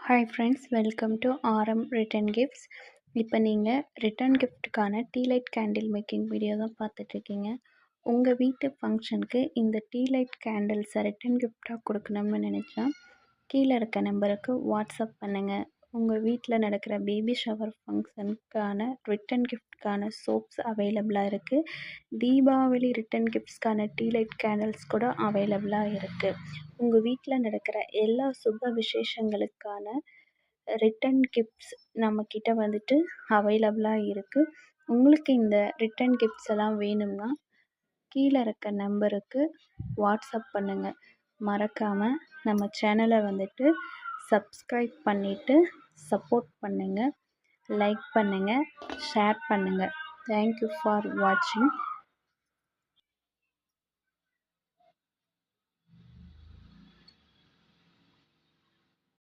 Hi friends, welcome to RM return gifts. இப்போ நீங்கள் return கிஃப்ட்டுக்கான tea light candle making video தான் பார்த்துட்ருக்கீங்க. உங்கள் வீட்டு ஃபங்க்ஷனுக்கு இந்த டீ லைட் கேண்டில்ஸை ரிட்டன் கிஃப்டாக கொடுக்கணும்னு நினச்சா கீழே இருக்க நம்பருக்கு வாட்ஸ்அப் பண்ணுங்கள். உங்கள் வீட்டில் நடக்கிற பேபி ஷவர் ஃபங்க்ஷனுக்கான ரிட்டன் கிஃப்ட்கான சோப்ஸ் அவைலபிளாக இருக்குது. தீபாவளி ரிட்டன் கிஃப்ட்ஸ்க்கான டீ லைட் கேண்டில்ஸ் கூட அவைலபிளாக இருக்குது. உங்கள் வீட்டில் நடக்கிற எல்லா சுப விசேஷங்களுக்கான ரிட்டன் கிஃப்ட்ஸ் நம்மக்கிட்ட வந்துட்டு அவைலபிளாக இருக்குது. உங்களுக்கு இந்த ரிட்டன் கிஃப்ட்ஸ் எல்லாம் வேணும்னா கீழே இருக்க நம்பருக்கு வாட்ஸ்அப் பண்ணுங்கள். மறக்காமல் நம்ம சேனலை வந்துட்டு சப்ஸ்கிரைப் பண்ணிவிட்டு சப்போர்ட் பண்ணுங்கள், லைக் பண்ணுங்கள், ஷேர் பண்ணுங்கள். தேங்க்யூ ஃபார் வாட்சிங்.